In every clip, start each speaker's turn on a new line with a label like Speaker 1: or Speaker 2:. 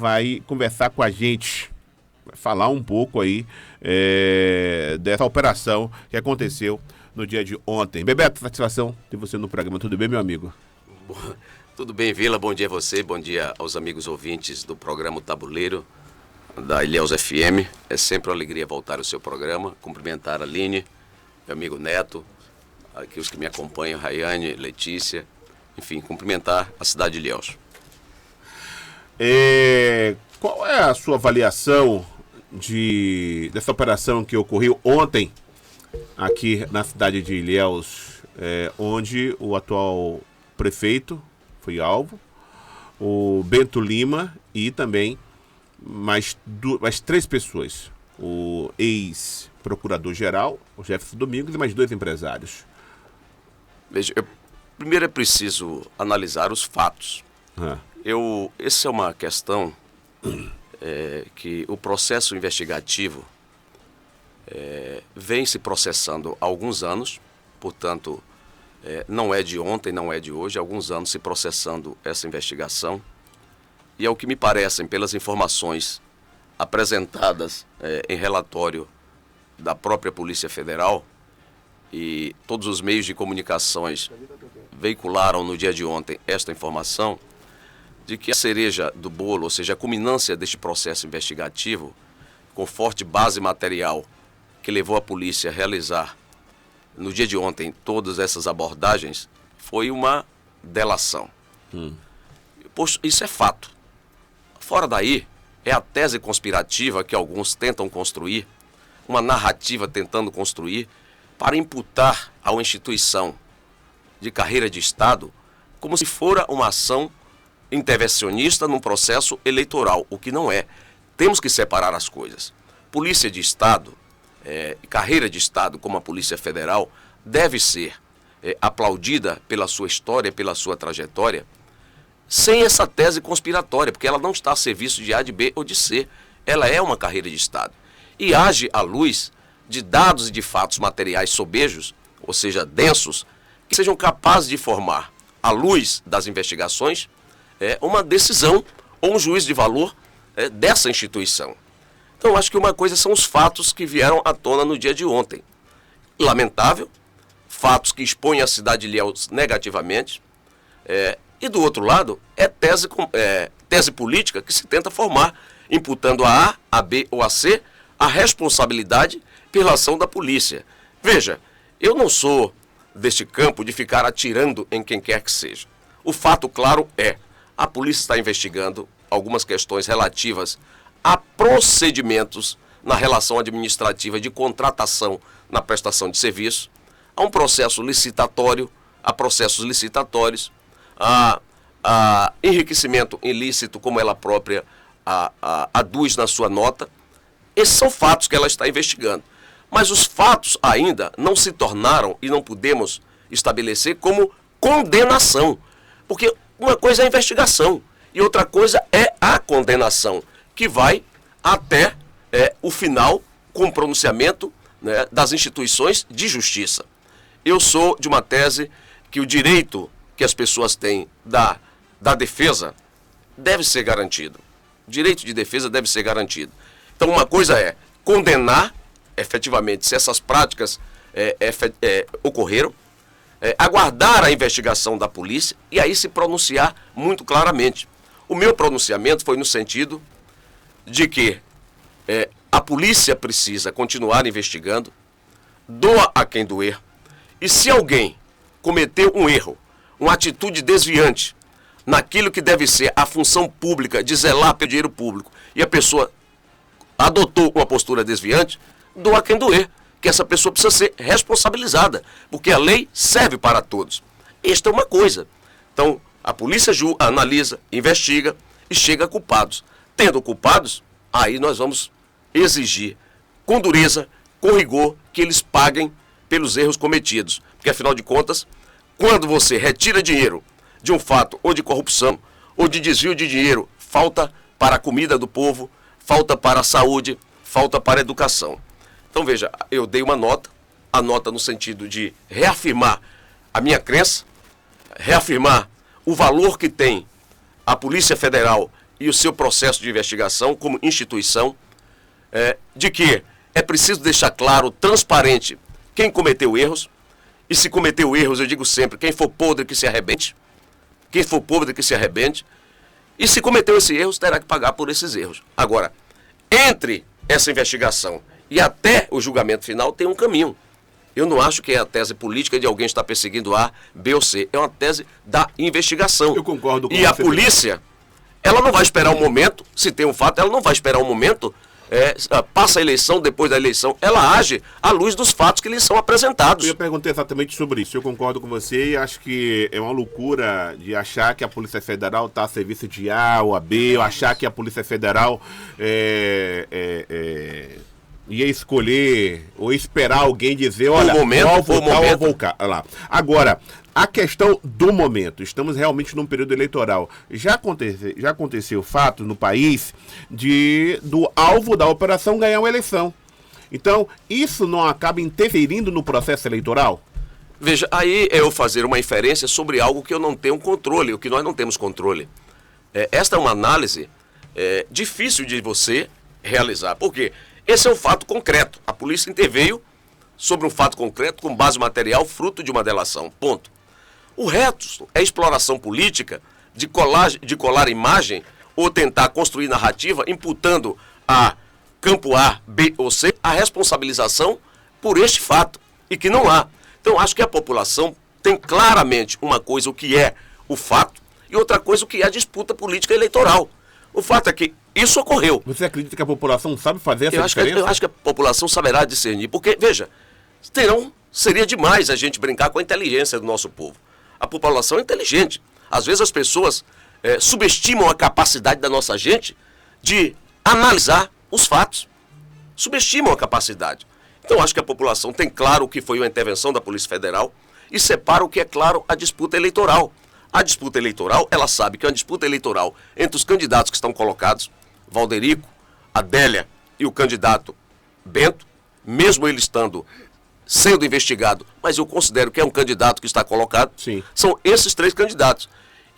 Speaker 1: vai conversar com a gente, vai falar um pouco aí dessa operação que aconteceu no dia de ontem. Bebeto, satisfação ter você no programa. Tudo bem, meu amigo?
Speaker 2: Tudo bem, Vila. Bom dia a você, bom dia aos amigos ouvintes do programa Tabuleiro, da Ilhéus FM. É sempre uma alegria voltar ao seu programa, cumprimentar a Aline, meu amigo Neto, aqui os que me acompanham, Rayane, Letícia, enfim, cumprimentar a cidade de Ilhéus.
Speaker 1: Qual é a sua avaliação dessa operação que ocorreu ontem aqui na cidade de Ilhéus, onde o atual prefeito foi alvo, o Bento Lima e também mais 3 pessoas, o ex-procurador-geral, o Jefferson Domingos, e mais 2 empresários.
Speaker 2: Veja, primeiro é preciso analisar os fatos. Essa é uma questão que o processo investigativo vem se processando há alguns anos, portanto, não é de ontem, não é de hoje, há alguns anos se processando essa investigação. E ao que me parecem, pelas informações apresentadas em relatório da própria Polícia Federal, e todos os meios de comunicações veicularam no dia de ontem esta informação, de que a cereja do bolo, ou seja, a culminância deste processo investigativo, com forte base material que levou a polícia a realizar no dia de ontem todas essas abordagens, foi uma delação. Poxa, isso é fato. Fora daí, é a tese conspirativa que alguns tentam construir, uma narrativa tentando construir, para imputar a uma instituição de carreira de Estado como se fora uma ação intervencionista num processo eleitoral, o que não é. Temos que separar as coisas. Polícia de Estado, carreira de Estado como a Polícia Federal, deve ser aplaudida pela sua história, pela sua trajetória, sem essa tese conspiratória, porque ela não está a serviço de A, de B ou de C. Ela é uma carreira de Estado. E age à luz de dados e de fatos materiais sobejos, ou seja, densos, que sejam capazes de formar, à luz das investigações, uma decisão ou um juízo de valor dessa instituição. Então, acho que uma coisa são os fatos que vieram à tona no dia de ontem. Lamentável, fatos que expõem a cidade de Ilhéus negativamente, e do outro lado, tese política que se tenta formar, imputando a A, B ou a C a responsabilidade pela ação da polícia. Veja, eu não sou deste campo de ficar atirando em quem quer que seja. O fato claro a polícia está investigando algumas questões relativas a procedimentos na relação administrativa de contratação na prestação de serviço, a um processo licitatório, a processos licitatórios, a enriquecimento ilícito, como ela própria aduz na sua nota. Esses são fatos que ela está investigando. Mas os fatos ainda não se tornaram, e não podemos estabelecer, como condenação. Porque uma coisa é a investigação e outra coisa é a condenação, que vai até o final com o pronunciamento, né, das instituições de justiça. Eu sou de uma tese que o direito que as pessoas têm da defesa deve ser garantido. O direito de defesa deve ser garantido. Então, uma coisa é condenar, efetivamente, se essas práticas ocorreram, aguardar a investigação da polícia e aí se pronunciar muito claramente. O meu pronunciamento foi no sentido de que a polícia precisa continuar investigando, doa a quem doer, e se alguém cometeu um erro, uma atitude desviante naquilo que deve ser a função pública de zelar pelo dinheiro público, e a pessoa adotou uma postura desviante, doa a quem doer, que essa pessoa precisa ser responsabilizada, porque a lei serve para todos. Esta é uma coisa. Então, a polícia analisa, investiga e chega a culpados. Tendo culpados, aí nós vamos exigir com dureza, com rigor, que eles paguem pelos erros cometidos. Porque, afinal de contas, quando você retira dinheiro de um fato ou de corrupção ou de desvio de dinheiro, falta para a comida do povo, falta para a saúde, falta para a educação. Então, veja, eu dei uma nota, a nota no sentido de reafirmar a minha crença, reafirmar o valor que tem a Polícia Federal e o seu processo de investigação como instituição, de que é preciso deixar claro, transparente, quem cometeu erros, e se cometeu erros, eu digo sempre, quem for podre que se arrebente, quem for podre que se arrebente, e se cometeu esses erros, terá que pagar por esses erros. Agora, entre essa investigação e até o julgamento final tem um caminho. Eu não acho que é a tese política de alguém estar perseguindo A, B ou C. É uma tese da investigação.
Speaker 1: Eu concordo com
Speaker 2: você. E a polícia, ela não vai esperar um momento, se tem um fato, ela não vai esperar um momento, passa a eleição, depois da eleição, ela age à luz dos fatos que lhe são apresentados.
Speaker 1: Eu ia perguntar exatamente sobre isso. Eu concordo com você e acho que é uma loucura de achar que a Polícia Federal está a serviço de A ou a B, ou achar que a Polícia Federal ia escolher ou esperar alguém dizer, olha, vou votar ou vou lá. Agora, a questão do momento, estamos realmente num período eleitoral. Já aconteceu o fato no país do alvo da operação ganhar uma eleição. Então, isso não acaba interferindo no processo eleitoral?
Speaker 2: Veja, aí é eu fazer uma inferência sobre algo que eu não tenho controle, o que nós não temos controle. Esta é uma análise difícil de você realizar, porque esse é um fato concreto. A polícia interveio sobre um fato concreto com base material fruto de uma delação. Ponto. O resto é exploração política de colar imagem ou tentar construir narrativa imputando a campo A, B ou C a responsabilização por este fato e que não há. Então acho que a população tem claramente uma coisa o que é o fato e outra coisa o que é a disputa política eleitoral. O fato é que isso ocorreu.
Speaker 1: Você acredita que a população sabe fazer essa diferença?
Speaker 2: Eu acho que a população saberá discernir, porque, veja, seria demais a gente brincar com a inteligência do nosso povo. A população é inteligente. Às vezes as pessoas subestimam a capacidade da nossa gente de analisar os fatos. Subestimam a capacidade. Então acho que a população tem claro o que foi a intervenção da Polícia Federal e separa o que é claro a disputa eleitoral. A disputa eleitoral, ela sabe que é uma disputa eleitoral entre os candidatos que estão colocados, Valderico, Adélia e o candidato Bento, mesmo ele sendo investigado, mas eu considero que é um candidato que está colocado.
Speaker 1: Sim.
Speaker 2: São esses três candidatos.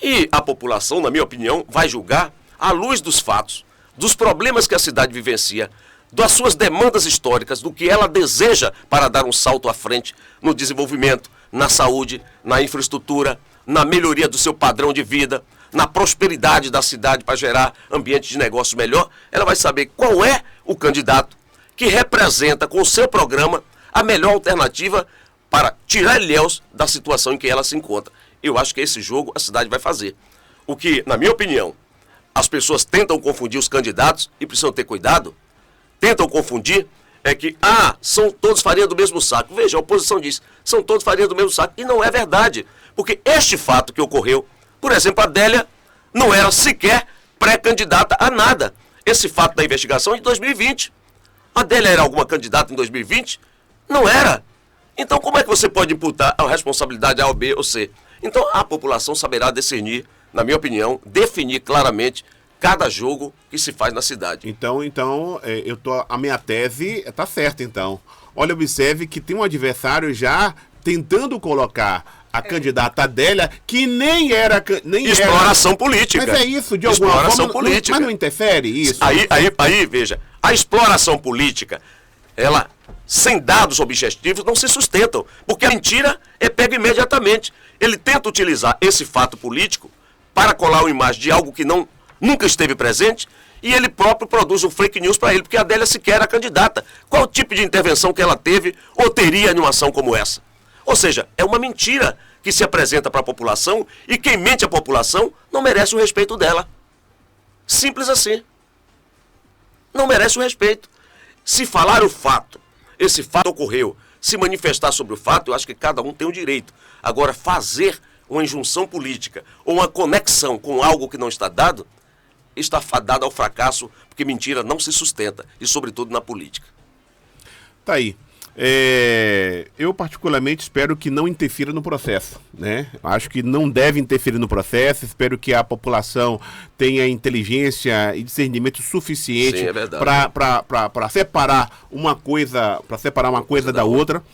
Speaker 2: E a população, na minha opinião, vai julgar à luz dos fatos, dos problemas que a cidade vivencia, das suas demandas históricas, do que ela deseja para dar um salto à frente no desenvolvimento, na saúde, na infraestrutura, na melhoria do seu padrão de vida, na prosperidade da cidade para gerar ambiente de negócio melhor. Ela vai saber qual é o candidato que representa com o seu programa a melhor alternativa para tirar Ilhéus da situação em que ela se encontra. Eu acho que esse jogo a cidade vai fazer. O que, na minha opinião, as pessoas tentam confundir os candidatos e precisam ter cuidado, tentam confundir, é que, são todos farinha do mesmo saco. Veja, a oposição diz, são todos farinha do mesmo saco. E não é verdade, porque este fato que ocorreu, por exemplo, a Adélia não era sequer pré-candidata a nada. Esse fato da investigação é de 2020. A Adélia era alguma candidata em 2020? Não era. Então como é que você pode imputar a responsabilidade A ou B ou C? Então a população saberá discernir, na minha opinião, definir claramente cada jogo que se faz na cidade.
Speaker 1: Então a minha tese está certa, então. Olha, observe que tem um adversário já tentando colocar a candidata Adélia, que nem era...
Speaker 2: Exploração política.
Speaker 1: Mas é isso, de alguma
Speaker 2: exploração
Speaker 1: forma...
Speaker 2: política.
Speaker 1: Mas não interfere isso?
Speaker 2: Aí, veja, a exploração política, ela, sem dados objetivos, não se sustentam, porque a mentira é pega imediatamente. Ele tenta utilizar esse fato político para colar uma imagem de algo que nunca esteve presente, e ele próprio produz um fake news para ele, porque a Adélia sequer era candidata. Qual o tipo de intervenção que ela teve ou teria em uma ação como essa? Ou seja, é uma mentira que se apresenta para a população, e quem mente à população não merece o respeito dela. Simples assim. Não merece o respeito. Se falar o fato, esse fato ocorreu, se manifestar sobre o fato, eu acho que cada um tem o direito. Agora, fazer uma injunção política ou uma conexão com algo que não está dado, está fadado ao fracasso, porque mentira não se sustenta, e sobretudo na política.
Speaker 1: Tá aí. Eu particularmente espero que não interfira no processo, né? Acho que não deve interferir no processo. Espero que a população tenha inteligência e discernimento suficiente para separar uma coisa da outra.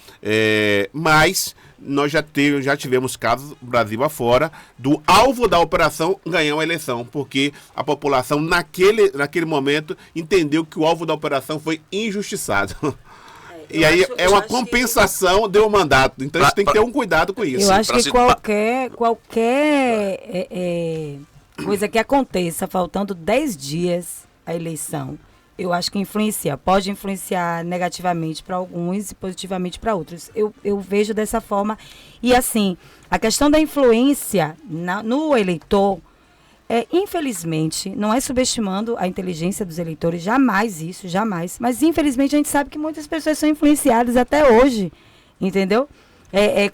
Speaker 1: Mas nós já tivemos casos, Brasil afora, do alvo da operação ganhar uma eleição, porque a população naquele momento entendeu que o alvo da operação foi injustiçado. E aí é uma compensação do mandato. Então a gente tem que ter um cuidado com isso.
Speaker 3: Eu acho que qualquer coisa que aconteça faltando 10 dias à eleição, eu acho que pode influenciar negativamente para alguns e positivamente para outros. Eu vejo dessa forma. E assim, a questão da influência no eleitor, infelizmente, não é subestimando a inteligência dos eleitores, jamais. Mas infelizmente a gente sabe que muitas pessoas são influenciadas até hoje, entendeu?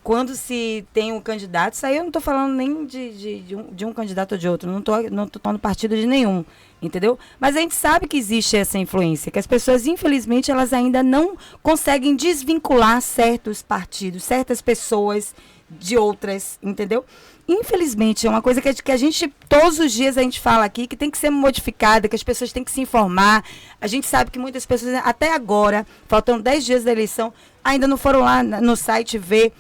Speaker 3: Quando se tem um candidato, isso aí eu não estou falando nem de um candidato ou de outro, não estou falando partido de nenhum, entendeu? Mas a gente sabe que existe essa influência, que as pessoas, infelizmente, elas ainda não conseguem desvincular certos partidos, certas pessoas de outras, entendeu? Infelizmente, é uma coisa que a gente, todos os dias a gente fala aqui, que tem que ser modificada, que as pessoas têm que se informar. A gente sabe que muitas pessoas, até agora, faltando 10 dias da eleição, ainda não foram lá no site ver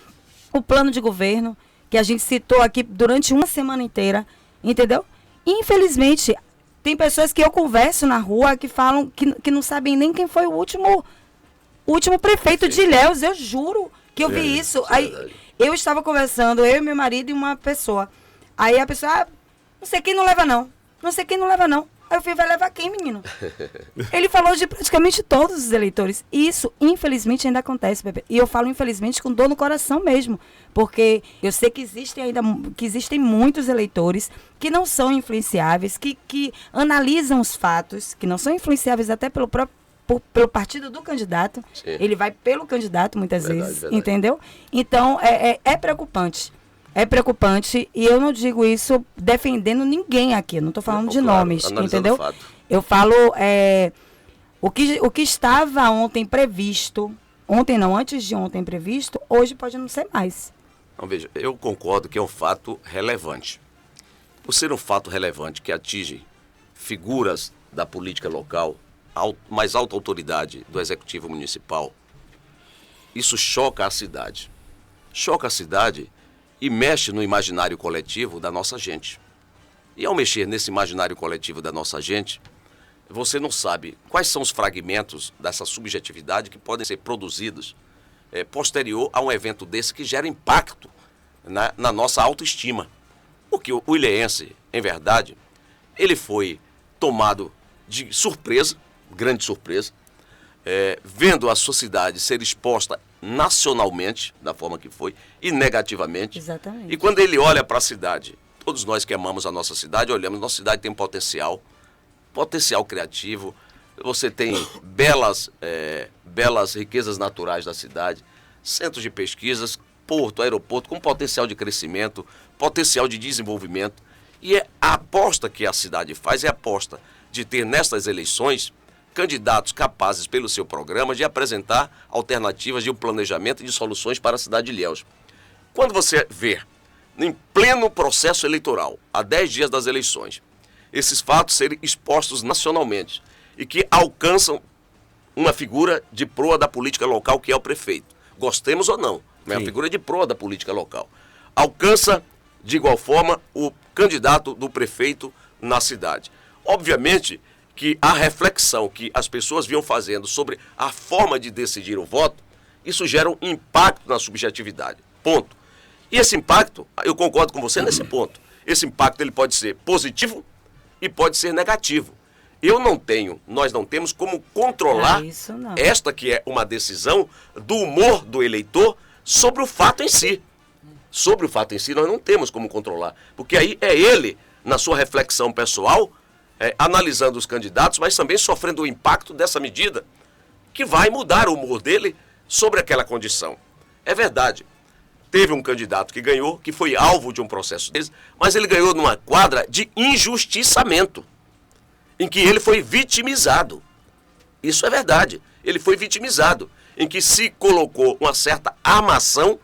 Speaker 3: o plano de governo, que a gente citou aqui durante uma semana inteira, entendeu? Infelizmente, tem pessoas que eu converso na rua que falam que não sabem nem quem foi o último prefeito de Ilhéus, eu juro que eu vi isso. Aí, eu estava conversando, eu e meu marido e uma pessoa. Aí a pessoa, não sei quem não leva não. Aí eu falei, vai levar quem, menino? Ele falou de praticamente todos os eleitores. E isso, infelizmente, ainda acontece, Pepe. E eu falo, infelizmente, com dor no coração mesmo. Porque eu sei que existem muitos eleitores que não são influenciáveis, que analisam os fatos, que não são influenciáveis até pelo partido do candidato. Sim. Ele vai pelo candidato muitas vezes, entendeu? Então, é preocupante. É preocupante, e eu não digo isso defendendo ninguém aqui, eu não estou falando de nomes, entendeu? Eu falo, o que estava ontem previsto, antes de ontem previsto, hoje pode não ser mais.
Speaker 2: Não, veja, eu concordo que é um fato relevante. Por ser um fato relevante que atinge figuras da política local, mais alta autoridade do executivo municipal, isso choca a cidade. Choca a cidade e mexe no imaginário coletivo da nossa gente. E ao mexer nesse imaginário coletivo da nossa gente, você não sabe quais são os fragmentos dessa subjetividade que podem ser produzidos posterior a um evento desse que gera impacto na nossa autoestima. Porque o ilhéense, em verdade, ele foi tomado de surpresa, grande surpresa, vendo a sociedade ser exposta nacionalmente, da forma que foi, e negativamente.
Speaker 3: Exatamente.
Speaker 2: E quando ele olha para a cidade, todos nós que amamos a nossa cidade, olhamos, nossa cidade tem potencial criativo, você tem belas riquezas naturais da cidade, centros de pesquisas, porto, aeroporto, com potencial de crescimento, potencial de desenvolvimento. E a aposta que a cidade faz é a aposta de ter nestas eleições candidatos capazes, pelo seu programa, de apresentar alternativas de um planejamento e de soluções para a cidade de Ilhéus. Quando você vê, em pleno processo eleitoral, há 10 dias das eleições, esses fatos serem expostos nacionalmente e que alcançam uma figura de proa da política local, que é o prefeito. Gostemos ou não, é uma figura de proa da política local. Alcança, de igual forma, o candidato do prefeito na cidade. Obviamente que a reflexão que as pessoas vinham fazendo sobre a forma de decidir o voto, isso gera um impacto na subjetividade. Ponto. E esse impacto, eu concordo com você nesse ponto, esse impacto ele pode ser positivo e pode ser negativo. Nós não temos como controlar esta que é uma decisão do humor do eleitor sobre o fato em si. Sobre o fato em si nós não temos como controlar, porque aí é ele, na sua reflexão pessoal, analisando os candidatos, mas também sofrendo o impacto dessa medida, que vai mudar o humor dele sobre aquela condição. É verdade, teve um candidato que ganhou, que foi alvo de um processo desse, mas ele ganhou numa quadra de injustiçamento, em que ele foi vitimizado. Isso é verdade, ele foi vitimizado, em que se colocou uma certa armação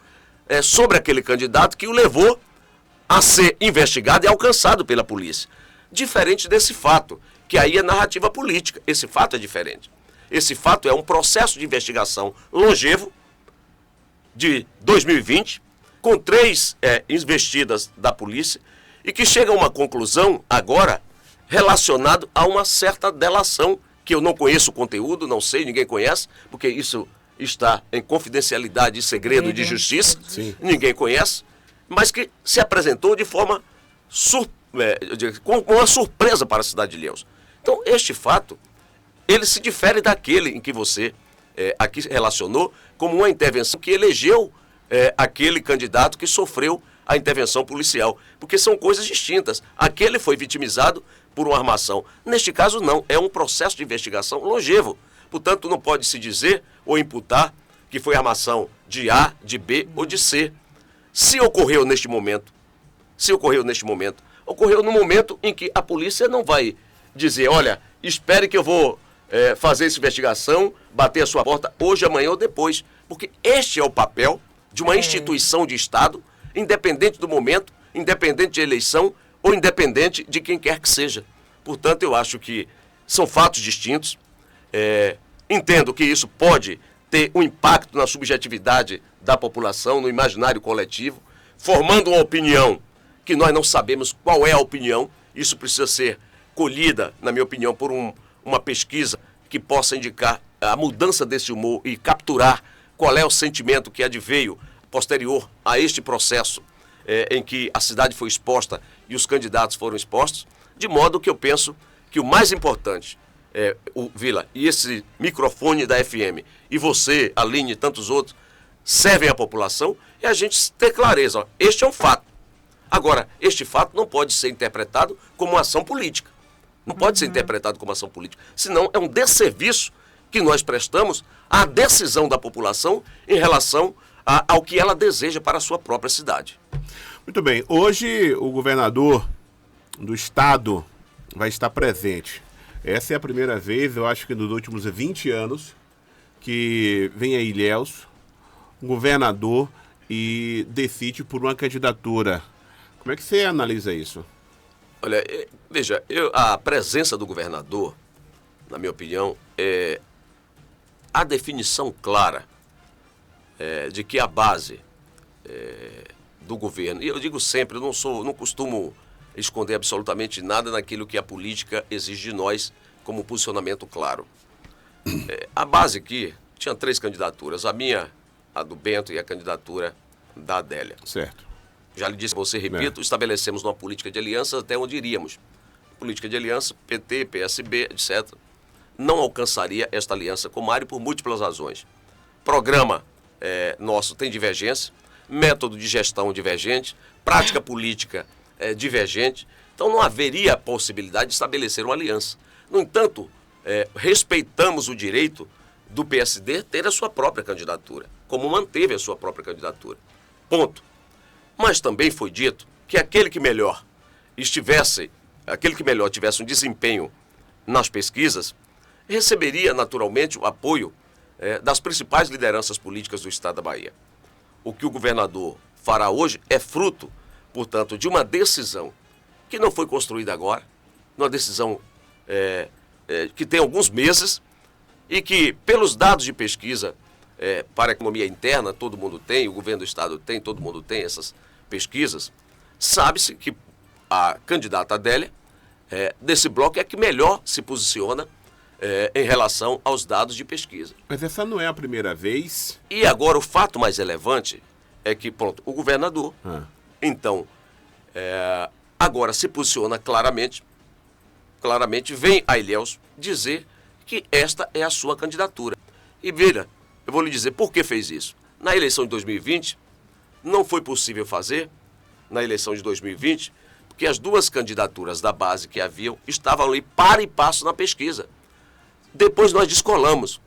Speaker 2: sobre aquele candidato que o levou a ser investigado e alcançado pela polícia. Diferente desse fato, que aí é narrativa política. Esse fato é diferente. Esse fato é um processo de investigação longevo de 2020, com 3 investidas da polícia, e que chega a uma conclusão agora relacionado a uma certa delação, que eu não conheço o conteúdo, não sei, ninguém conhece, porque isso está em confidencialidade e segredo de justiça, ninguém conhece, mas que se apresentou de forma com uma surpresa para a cidade de Ilhéus. Então, este fato, ele se difere daquele em que você aqui relacionou como uma intervenção que elegeu aquele candidato que sofreu a intervenção policial, porque são coisas distintas. Aquele foi vitimizado por uma armação. Neste caso, não. É um processo de investigação longevo. Portanto, não pode se dizer ou imputar que foi armação de A, de B ou de C. Se ocorreu neste momento, ocorreu no momento em que a polícia não vai dizer, olha, espere que eu vou fazer essa investigação, bater a sua porta hoje, amanhã ou depois. Porque este é o papel de uma instituição de Estado, independente do momento, independente de eleição ou independente de quem quer que seja. Portanto, eu acho que são fatos distintos. Entendo que isso pode ter um impacto na subjetividade da população, no imaginário coletivo, formando uma opinião que nós não sabemos qual é a opinião. Isso precisa ser colhida, na minha opinião, por uma pesquisa que possa indicar a mudança desse humor e capturar qual é o sentimento que adveio posterior a este processo em que a cidade foi exposta e os candidatos foram expostos, de modo que eu penso que o mais importante, o Vila, e esse microfone da FM, e você, Aline e tantos outros, servem à população, é a gente ter clareza. Ó, este é um fato. Agora, este fato não pode ser interpretado como uma ação política. Não pode ser interpretado como ação política. Senão é um desserviço que nós prestamos à decisão da população em relação ao que ela deseja para a sua própria cidade.
Speaker 1: Muito bem. Hoje o governador do estado vai estar presente. Essa é a primeira vez, eu acho que nos últimos 20 anos, que vem a Ilhéus, um governador, e decide por uma candidatura. Como é que você analisa isso?
Speaker 2: Olha, veja, a presença do governador, na minha opinião, é a definição clara de que a base do governo, e eu digo sempre, eu não costumo esconder absolutamente nada naquilo que a política exige de nós como posicionamento claro. A base aqui tinha 3 candidaturas, a minha, a do Bento e a candidatura da Adélia.
Speaker 1: Certo.
Speaker 2: Já lhe disse, você repito, estabelecemos uma política de aliança até onde iríamos. Política de aliança, PT, PSB, etc. Não alcançaria esta aliança com Mário por múltiplas razões. Programa nosso tem divergência, método de gestão divergente, prática política divergente. Então não haveria possibilidade de estabelecer uma aliança. No entanto, respeitamos o direito do PSD ter a sua própria candidatura, como manteve a sua própria candidatura. Ponto. Mas também foi dito que aquele que melhor tivesse um desempenho nas pesquisas, receberia naturalmente o apoio das principais lideranças políticas do estado da Bahia. O que o governador fará hoje é fruto, portanto, de uma decisão que não foi construída agora, uma decisão que tem alguns meses e que, pelos dados de pesquisa para a economia interna, todo mundo tem, o governo do estado tem, todo mundo tem essas pesquisas, sabe-se que a candidata Adélia, desse bloco, é a que melhor se posiciona em relação aos dados de pesquisa.
Speaker 1: Mas essa não é a primeira vez.
Speaker 2: E agora o fato mais relevante é que, pronto, o governador, então, agora se posiciona claramente vem a Ilhéus dizer que esta é a sua candidatura. E veja, eu vou lhe dizer por que fez isso. Na eleição de 2020, não foi possível fazer, na eleição de 2020, porque as 2 candidaturas da base que haviam estavam ali para e passo na pesquisa. Depois nós descolamos.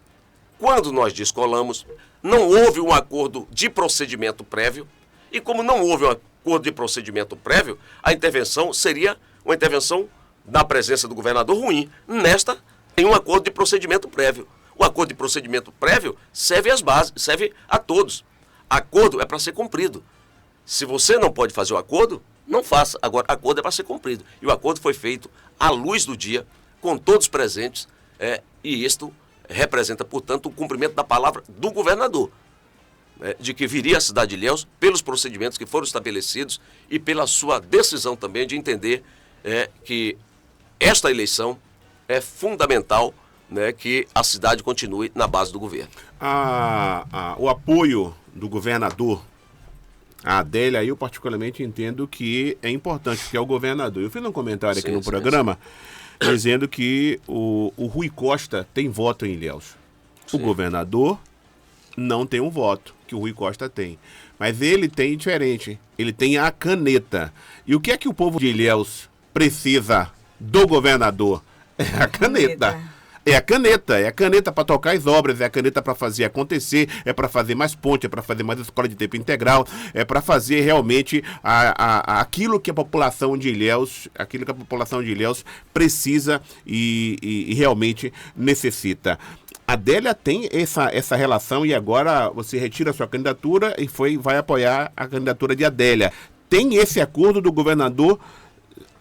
Speaker 2: Quando nós descolamos, não houve um acordo de procedimento prévio, e como não houve um acordo de procedimento prévio, a intervenção seria uma intervenção da presença do governador ruim. Nesta, tem um acordo de procedimento prévio. O acordo de procedimento prévio serve às bases, serve a todos. Acordo é para ser cumprido. Se você não pode fazer o acordo, não faça. Agora, acordo é para ser cumprido. E o acordo foi feito à luz do dia, com todos presentes, e isto representa, portanto, o cumprimento da palavra do governador. né, de que viria a cidade de Ilhéus pelos procedimentos que foram estabelecidos e pela sua decisão também de entender que esta eleição é fundamental, né, que a cidade continue na base do governo.
Speaker 1: O apoio do governador, a Adélia, eu particularmente entendo que é importante, porque é o governador. Eu fiz um comentário aqui no programa dizendo que o Rui Costa tem voto em Ilhéus. O governador não tem um voto que o Rui Costa tem. Mas ele tem diferente. Ele tem a caneta. E o que é que o povo de Ilhéus precisa do governador? É a caneta. É a caneta para tocar as obras, é a caneta para fazer acontecer, é para fazer mais ponte, é para fazer mais escola de tempo integral, é para fazer realmente aquilo que a população de Ilhéus, precisa e realmente necessita. A Adélia tem essa relação e agora você retira a sua candidatura e vai apoiar a candidatura de Adélia. Tem esse acordo do governador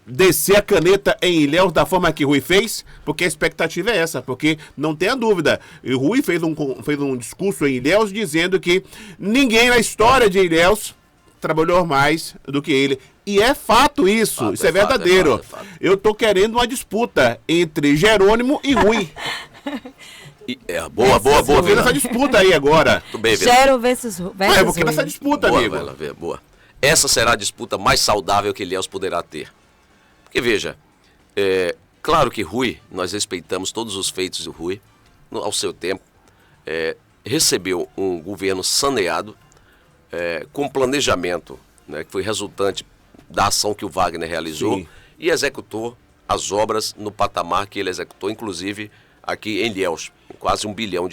Speaker 1: descer a caneta em Ilhéus da forma que Rui fez? Porque a expectativa é essa, porque não tenha dúvida. O Rui fez um discurso em Ilhéus dizendo que ninguém na história de Ilhéus trabalhou mais do que ele. E é fato isso, isso é verdadeiro. Fato. Eu tô querendo uma disputa entre Jerônimo e Rui.
Speaker 2: Boa.
Speaker 1: Tô vendo essa disputa aí agora.
Speaker 2: Tudo bem,
Speaker 3: Gero versus Rui.
Speaker 1: Eu vou querer essa disputa, amigo.
Speaker 2: Boa. Essa será a disputa mais saudável que Ilhéus poderá ter. Porque, veja, claro que Rui, nós respeitamos todos os feitos do Rui, ao seu tempo, recebeu um governo saneado, com planejamento, né, que foi resultante da ação que o Wagner realizou. Sim. E executou as obras no patamar que ele executou, inclusive aqui em Ilhéus, quase R$1 bilhão.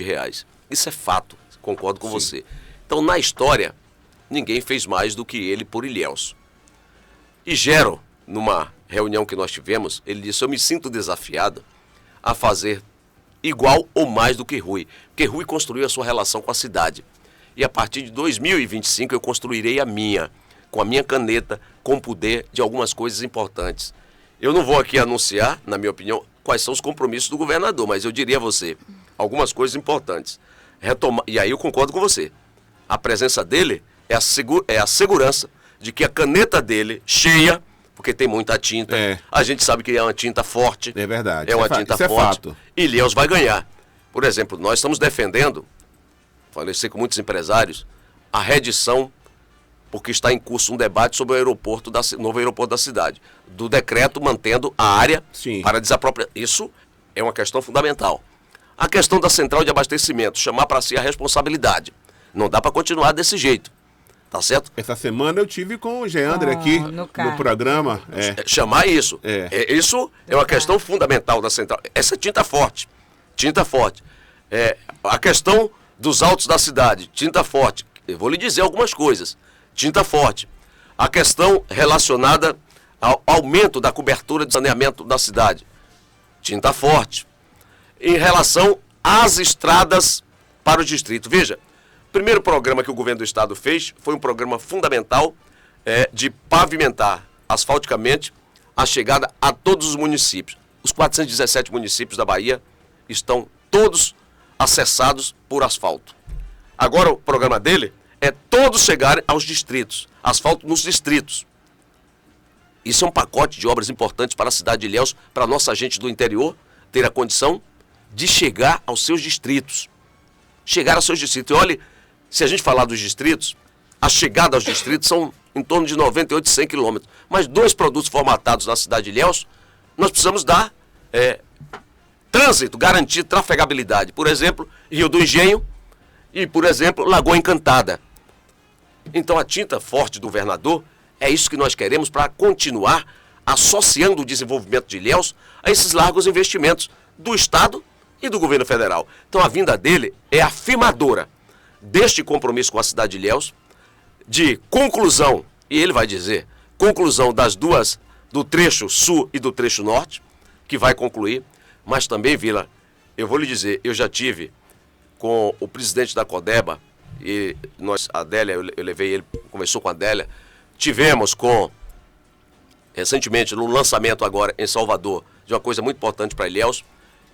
Speaker 2: Isso é fato, concordo com você. Então, na história, ninguém fez mais do que ele por Ilhéus. E Gero, numa reunião que nós tivemos, ele disse: eu me sinto desafiado a fazer igual ou mais do que Rui, porque Rui construiu a sua relação com a cidade. E a partir de 2025 eu construirei a minha, com a minha caneta, com o poder de algumas coisas importantes. Eu não vou aqui anunciar, na minha opinião, quais são os compromissos do governador, mas eu diria a você algumas coisas importantes. E aí eu concordo com você. A presença dele é a segurança de que a caneta dele, cheia, porque tem muita tinta, a gente sabe que é uma tinta forte.
Speaker 1: É verdade.
Speaker 2: É uma tinta forte. É fato. E Ilhéus vai ganhar. Por exemplo, nós estamos defendendo, falei com muitos empresários, a redição, porque está em curso um debate sobre o novo aeroporto da cidade, do decreto mantendo a área para desapropriar. Isso é uma questão fundamental. A questão da central de abastecimento, chamar para si a responsabilidade. Não dá para continuar desse jeito. Tá certo?
Speaker 1: Essa semana eu tive com o Geandre aqui no programa.
Speaker 2: Chamar isso. Isso é uma questão fundamental da central. Essa tinta forte. Tinta forte. A questão dos autos da cidade. Tinta forte. Eu vou lhe dizer algumas coisas. Tinta forte. A questão relacionada ao aumento da cobertura de saneamento da cidade. Tinta forte. Em relação às estradas para o distrito. Veja, o primeiro programa que o governo do estado fez foi um programa fundamental de pavimentar asfalticamente a chegada a todos os municípios. Os 417 municípios da Bahia estão todos acessados por asfalto. Agora o programa dele é todos chegarem aos distritos, asfalto nos distritos. Isso é um pacote de obras importantes para a cidade de Ilhéus, para a nossa gente do interior ter a condição de chegar aos seus distritos. Chegar aos seus distritos. E olhe, se a gente falar dos distritos, a chegada aos distritos são em torno de 98, 100 quilômetros. Mas 2 produtos formatados na cidade de Ilhéus, nós precisamos dar trânsito, garantir trafegabilidade. Por exemplo, Rio do Engenho e, por exemplo, Lagoa Encantada. Então a tinta forte do governador é isso que nós queremos para continuar associando o desenvolvimento de Ilhéus a esses largos investimentos do Estado e do governo federal. Então a vinda dele é afirmadora deste compromisso com a cidade de Ilhéus, de conclusão, e ele vai dizer, conclusão das duas, do trecho sul e do trecho norte, que vai concluir, mas também, Vila, eu vou lhe dizer, eu já tive com o presidente da Codeba, e a Adélia, eu levei ele, conversou com a Adélia, tivemos recentemente, no lançamento agora em Salvador, de uma coisa muito importante para Ilhéus,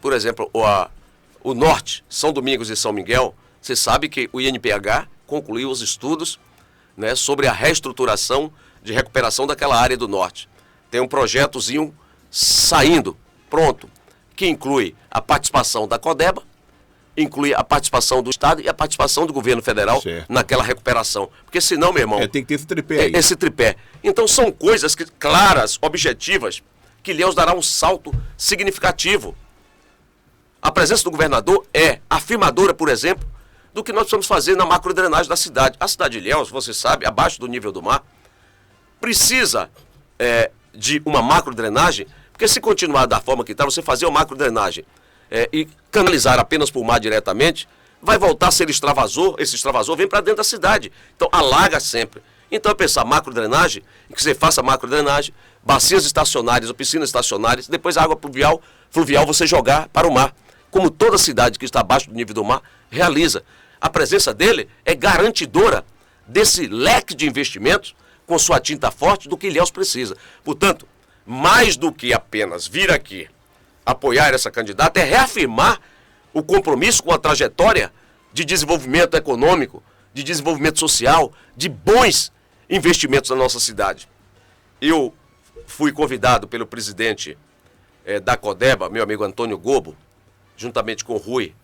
Speaker 2: por exemplo, o norte, São Domingos e São Miguel, você sabe que o INPH concluir os estudos, né, sobre a reestruturação de recuperação daquela área do norte. Tem um projetozinho saindo, pronto, que inclui a participação da CODEBA, inclui a participação do Estado e a participação do governo federal naquela recuperação. Porque senão, meu irmão...
Speaker 1: tem que ter esse tripé aí.
Speaker 2: Esse tripé. Então são coisas claras, objetivas, que Ilhéus dará um salto significativo. A presença do governador é afirmadora, por exemplo, do que nós precisamos fazer na macrodrenagem da cidade. A cidade de Ilhéus, você sabe, abaixo do nível do mar, precisa de uma macrodrenagem, porque se continuar da forma que está, você fazer uma macrodrenagem e canalizar apenas por mar diretamente, vai voltar a ser extravasor, esse extravasor vem para dentro da cidade. Então alaga sempre. Então é pensar macrodrenagem, e que você faça macrodrenagem, bacias estacionárias ou piscinas estacionárias, depois a água fluvial você jogar para o mar. Como toda cidade que está abaixo do nível do mar realiza. A presença dele é garantidora desse leque de investimentos com sua tinta forte do que Ilhéus precisa. Portanto, mais do que apenas vir aqui apoiar essa candidata, é reafirmar o compromisso com a trajetória de desenvolvimento econômico, de desenvolvimento social, de bons investimentos na nossa cidade. Eu fui convidado pelo presidente da CODEBA, meu amigo Antônio Gobo, juntamente com o Rui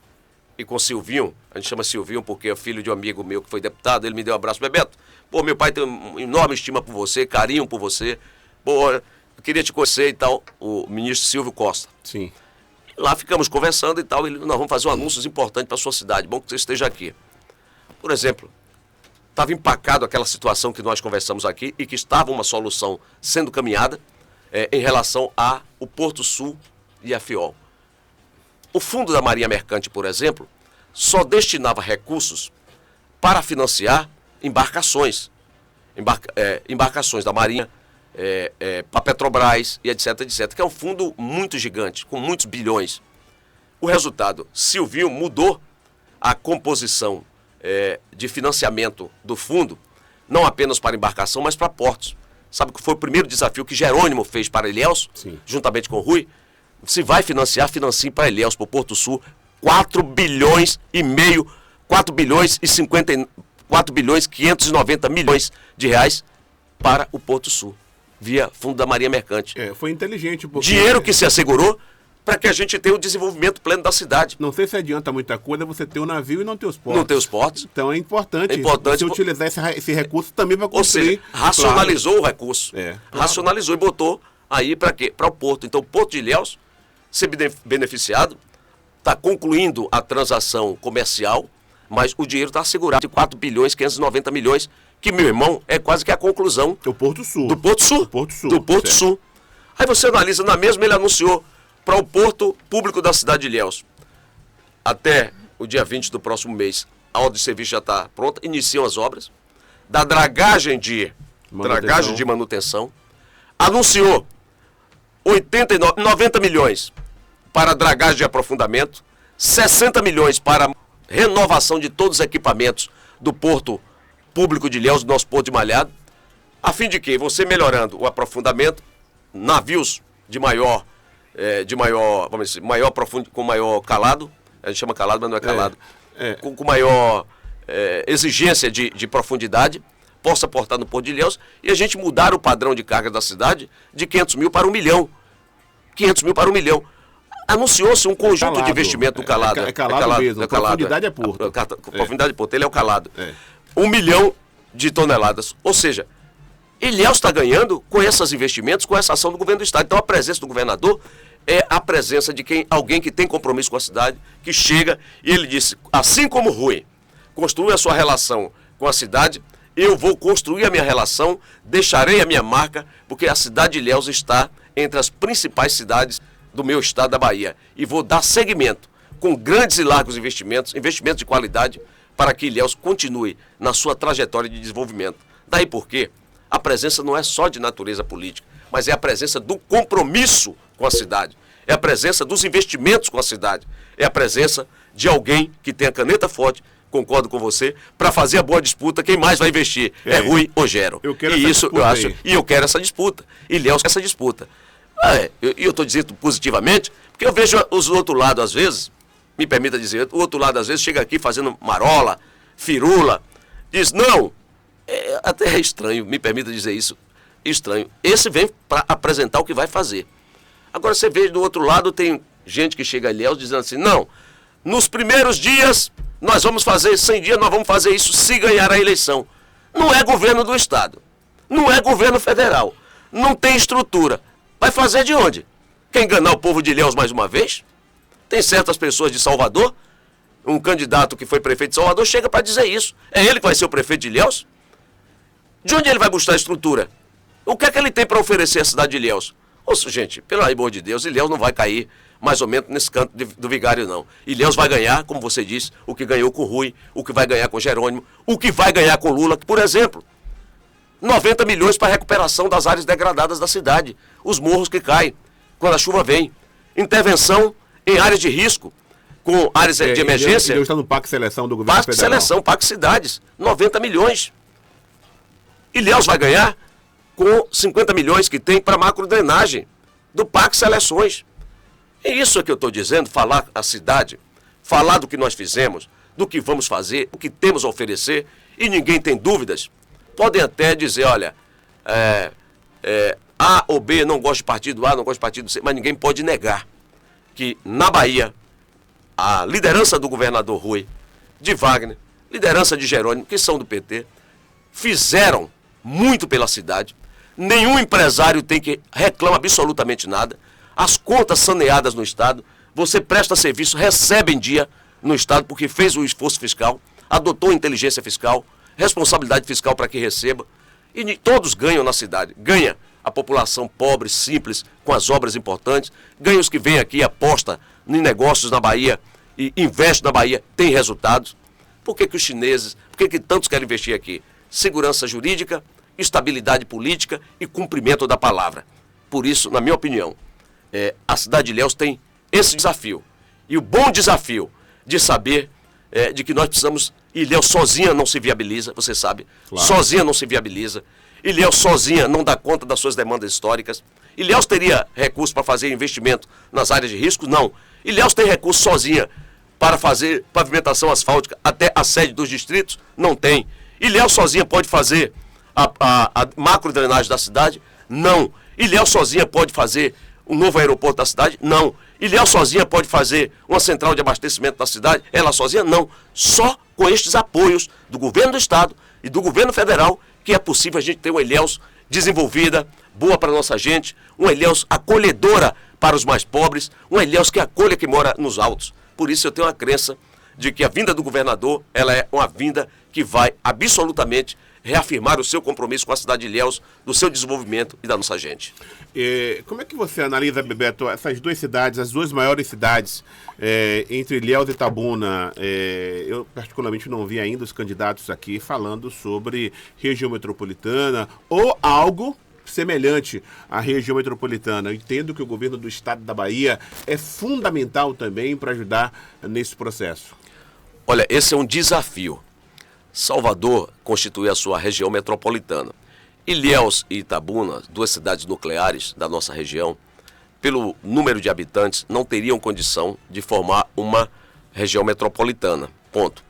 Speaker 2: e com o Silvinho. A gente chama Silvinho porque é filho de um amigo meu que foi deputado. Ele me deu um abraço: Bebeto, pô, meu pai tem uma enorme estima por você, carinho por você, pô, eu queria te conhecer e tal. O ministro Silvio Costa.
Speaker 1: Sim.
Speaker 2: Lá ficamos conversando e tal, nós vamos fazer um anúncio importante para a sua cidade, bom que você esteja aqui. Por exemplo, estava empacado aquela situação que nós conversamos aqui e que estava uma solução sendo caminhada em relação ao Porto Sul e a FIOL. O Fundo da Marinha Mercante, por exemplo, só destinava recursos para financiar embarcações. Embarcações da Marinha, para Petrobras e etc, etc, que é um fundo muito gigante, com muitos bilhões. O resultado, Silvinho mudou a composição de financiamento do fundo, não apenas para embarcação, mas para portos. Sabe que foi o primeiro desafio que Jerônimo fez para Ilhéus, juntamente com o Rui? Se vai financiar, financie para Ilhéus, para o Porto Sul, 4 bilhões e 590 milhões de reais para o Porto Sul, via Fundo da Marinha Mercante.
Speaker 1: Foi inteligente. Porque...
Speaker 2: dinheiro que se assegurou para que a gente tenha o desenvolvimento pleno da cidade.
Speaker 1: Não sei se adianta muita coisa você ter o navio e não ter os portos.
Speaker 2: Não ter os portos.
Speaker 1: Então é importante você utilizar esse recurso também para construir.
Speaker 2: Ou seja, racionalizou o recurso. Racionalizou e botou aí para quê? Para o porto. Então o Porto de Ilhéus ser beneficiado, está concluindo a transação comercial, mas o dinheiro está assegurado de 4 bilhões 590 milhões, que, meu irmão, é quase que a conclusão
Speaker 1: do Porto Sul.
Speaker 2: Do Porto Sul.
Speaker 1: Do Porto Sul.
Speaker 2: Do Porto Sul. Aí você analisa, na mesma ele anunciou para o Porto Público da cidade de Ilhéus, até o dia 20 do próximo mês, a ordem de serviço já está pronta, iniciam as obras, da dragagem de manutenção, anunciou 90 milhões para dragagem de aprofundamento, 60 milhões para renovação de todos os equipamentos do Porto Público de Ilhéus, do nosso Porto de Malhado, a fim de que você melhorando o aprofundamento, navios de maior com maior calado, a gente chama calado, mas não é calado, com maior exigência de profundidade, possa portar no Porto de Ilhéus, e a gente mudar o padrão de carga da cidade de 500 mil para 1 milhão. 500 mil para 1 milhão. Anunciou-se um conjunto de investimento do calado.
Speaker 1: É calado mesmo, profundidade é Porto.
Speaker 2: Profundidade é Porto, ele é o calado. 1 milhão de toneladas. Ou seja, Ilhéus está ganhando com esses investimentos, com essa ação do governo do Estado. Então a presença do governador é a presença de alguém que tem compromisso com a cidade, que chega e ele disse, assim como o Rui construiu a sua relação com a cidade, eu vou construir a minha relação, deixarei a minha marca, porque a cidade de Ilhéus está entre as principais cidades do meu estado da Bahia. E vou dar seguimento com grandes e largos investimentos de qualidade, para que Ilhéus continue na sua trajetória de desenvolvimento. Daí porque a presença não é só de natureza política, mas é a presença do compromisso com a cidade, é a presença dos investimentos com a cidade, é a presença de alguém que tem a caneta forte, concordo com você, para fazer a boa disputa, quem mais vai investir é Rui ou Gero.
Speaker 1: Eu quero
Speaker 2: e isso eu acho, e eu quero essa disputa. Ilhéus quer essa disputa. Eu estou dizendo positivamente, porque eu vejo os do outro lado às vezes, me permita dizer, o outro lado às vezes chega aqui fazendo marola, firula, diz, não, até é estranho, me permita dizer isso, estranho. Esse vem para apresentar o que vai fazer. Agora você vê do outro lado, tem gente que chega a Ilhéus dizendo assim, não, nos primeiros dias nós vamos fazer, 100 dias nós vamos fazer isso se ganhar a eleição. Não é governo do Estado, não é governo federal, não tem estrutura. Vai fazer de onde? Quer enganar o povo de Ilhéus mais uma vez? Tem certas pessoas de Salvador, um candidato que foi prefeito de Salvador chega para dizer isso. É ele que vai ser o prefeito de Ilhéus? De onde ele vai buscar a estrutura? O que é que ele tem para oferecer à cidade de Ilhéus? Ouça, gente, pelo amor de Deus, Ilhéus não vai cair mais ou menos nesse canto do vigário, não. Ilhéus vai ganhar, como você disse, o que ganhou com o Rui, o que vai ganhar com o Jerônimo, o que vai ganhar com o Lula, por exemplo. 90 milhões para a recuperação das áreas degradadas da cidade, os morros que caem quando a chuva vem. Intervenção em áreas de risco, com áreas de emergência.
Speaker 1: Ilhéus está no Pacto de Seleção do governo federal.
Speaker 2: Pacto de Seleção, Pacto de Cidades, 90 milhões. Ilhéus vai ganhar com 50 milhões que tem para macrodrenagem do Pacto de Seleções. É isso que eu estou dizendo, falar a cidade, falar do que nós fizemos, do que vamos fazer, o que temos a oferecer, e ninguém tem dúvidas. Podem até dizer, olha, A ou B não gosta de partido A, não gosta de partido C, mas ninguém pode negar que na Bahia, a liderança do governador Rui, de Wagner, liderança de Jerônimo, que são do PT, fizeram muito pela cidade. Nenhum empresário tem que reclama absolutamente nada. As contas saneadas no Estado, você presta serviço, recebe em dia no Estado, porque fez o esforço fiscal, adotou inteligência fiscal, responsabilidade fiscal para que receba, e todos ganham na cidade. Ganha a população pobre, simples, com as obras importantes, ganha os que vêm aqui, aposta em negócios na Bahia e investe na Bahia, tem resultados. Por que os chineses, por que tantos querem investir aqui? Segurança jurídica, estabilidade política e cumprimento da palavra. Por isso, na minha opinião, a cidade de Ilhéus tem esse desafio. E o bom desafio de saber de que nós precisamos... Ilhéus sozinha não se viabiliza, você sabe. Claro. Sozinha não se viabiliza. Ilhéus sozinha não dá conta das suas demandas históricas. Ilhéus teria recurso para fazer investimento nas áreas de risco? Não. Ilhéus tem recurso sozinha para fazer pavimentação asfáltica até a sede dos distritos? Não tem. Ilhéus sozinha pode fazer a macrodrenagem da cidade? Não. Ilhéus sozinha pode fazer um novo aeroporto da cidade? Não. Ilhéus sozinha pode fazer uma central de abastecimento da cidade? Ela sozinha? Não. Só com estes apoios do governo do Estado e do governo federal que é possível a gente ter uma Ilhéus desenvolvida, boa para a nossa gente, uma Ilhéus acolhedora para os mais pobres, uma Ilhéus que acolha quem mora nos altos. Por isso eu tenho a crença de que a vinda do governador, ela é uma vinda que vai absolutamente reafirmar o seu compromisso com a cidade de Ilhéus, do seu desenvolvimento e da nossa gente.
Speaker 1: Como é que você analisa, Bebeto, essas duas cidades, as duas maiores cidades, entre Ilhéus e Itabuna? Eu particularmente não vi ainda os candidatos aqui falando sobre região metropolitana ou algo semelhante à região metropolitana. Eu entendo que o governo do estado da Bahia é fundamental também para ajudar nesse processo.
Speaker 2: Olha, esse é um desafio. Salvador constitui a sua região metropolitana. Ilhéus e Itabuna, duas cidades nucleares da nossa região, pelo número de habitantes, não teriam condição de formar uma região metropolitana. Ponto.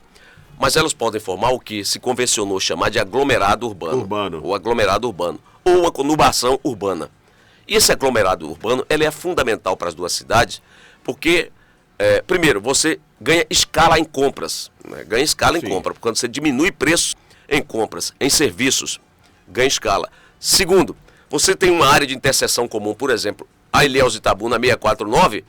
Speaker 2: Mas elas podem formar o que se convencionou chamar de aglomerado urbano. Ou aglomerado urbano. Ou uma conurbação urbana. E esse aglomerado urbano ele é fundamental para as duas cidades, porque, primeiro, você ganha escala em compras. Né? Ganha escala em compra. Quando você diminui preços em compras, em serviços, ganha escala. Segundo, você tem uma área de interseção comum, por exemplo, a Ilhéus e Itabuna 649,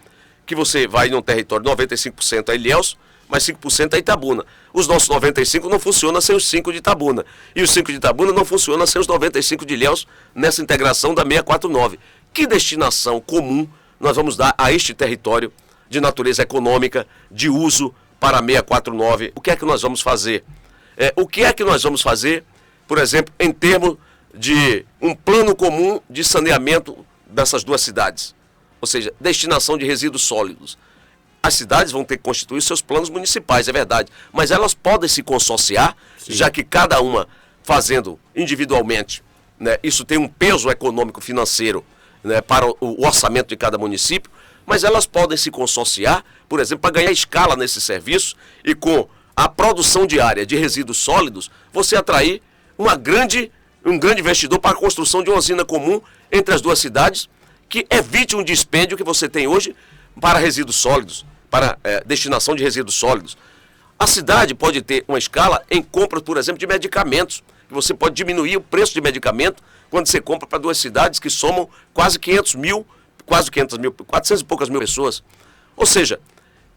Speaker 2: que você vai num território 95% a Ilhéus, mas 5% a Itabuna. Os nossos 95 não funcionam sem os 5 de Itabuna. E os 5 de Itabuna não funcionam sem os 95 de Ilhéus nessa integração da 649. Que destinação comum nós vamos dar a este território de natureza econômica, de uso para a 649? O que é que nós vamos fazer? O que é que nós vamos fazer, por exemplo, em termos de um plano comum de saneamento dessas duas cidades? Ou seja, destinação de resíduos sólidos. As cidades vão ter que constituir seus planos municipais, é verdade, mas elas podem se consorciar, já que cada uma fazendo individualmente, né, isso tem um peso econômico financeiro, né, para o orçamento de cada município, mas elas podem se consorciar, por exemplo, para ganhar escala nesse serviço e com a produção diária de resíduos sólidos, você atrair um grande investidor para a construção de uma usina comum entre as duas cidades, que evite um dispêndio que você tem hoje para resíduos sólidos, para destinação de resíduos sólidos. A cidade pode ter uma escala em compra, por exemplo, de medicamentos, que você pode diminuir o preço de medicamento quando você compra para duas cidades que somam quase 500 mil, 400 e poucas mil pessoas. Ou seja,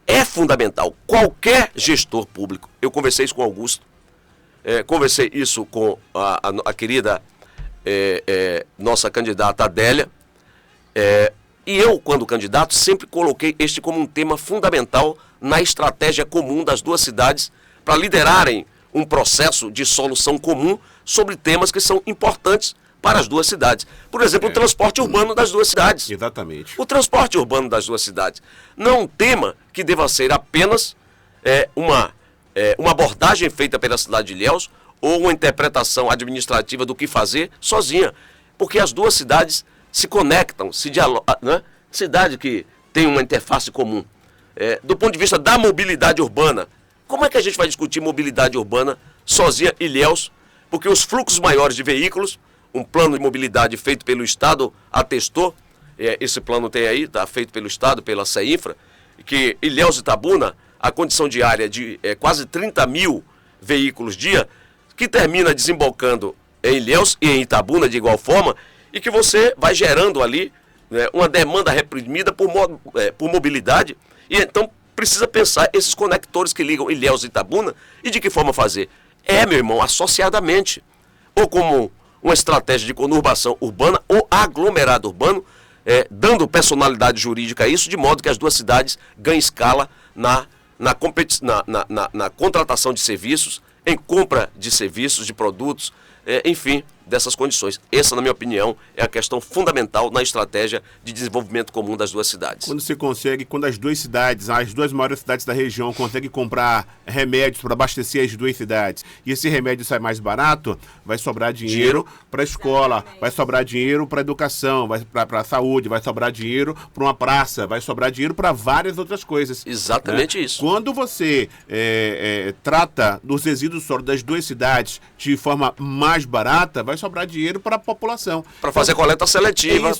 Speaker 2: é fundamental, qualquer gestor público, eu conversei isso com o Augusto, conversei isso com a querida nossa candidata Adélia, e eu, quando candidato, sempre coloquei este como um tema fundamental na estratégia comum das duas cidades para liderarem um processo de solução comum sobre temas que são importantes para as duas cidades. Por exemplo, o transporte urbano das duas cidades.
Speaker 1: Exatamente.
Speaker 2: O transporte urbano das duas cidades não é um tema que deva ser apenas uma abordagem feita pela cidade de Ilhéus ou uma interpretação administrativa do que fazer sozinha, porque as duas cidades se conectam, se dialogam, né? Cidade que tem uma interface comum. Do ponto de vista da mobilidade urbana, como é que a gente vai discutir mobilidade urbana sozinha Ilhéus? Porque os fluxos maiores de veículos, um plano de mobilidade feito pelo Estado atestou, esse plano tem aí, está feito pelo Estado, pela CEINFRA, que Ilhéus e Itabuna, a condição diária de quase 30 mil veículos dia, que termina desembocando em Ilhéus e em Itabuna de igual forma, e que você vai gerando ali uma demanda reprimida por mobilidade, e então precisa pensar esses conectores que ligam Ilhéus e Itabuna, e de que forma fazer? Meu irmão, associadamente, ou como uma estratégia de conurbação urbana ou aglomerado urbano, dando personalidade jurídica a isso, de modo que as duas cidades ganhem escala na contratação de serviços, em compra de serviços, de produtos, enfim, dessas condições. Essa, na minha opinião, é a questão fundamental na estratégia de desenvolvimento comum das duas cidades.
Speaker 1: Quando as duas cidades, as duas maiores cidades da região, conseguem comprar remédios para abastecer as duas cidades, e esse remédio sai mais barato, vai sobrar dinheiro para a escola, vai sobrar dinheiro para a educação, vai para a saúde, vai sobrar dinheiro para uma praça, vai sobrar dinheiro para várias outras coisas.
Speaker 2: Exatamente isso.
Speaker 1: Quando você trata dos resíduos sólidos das duas cidades de forma mais barata, vai sobrar dinheiro para a população.
Speaker 2: Para fazer coleta seletiva,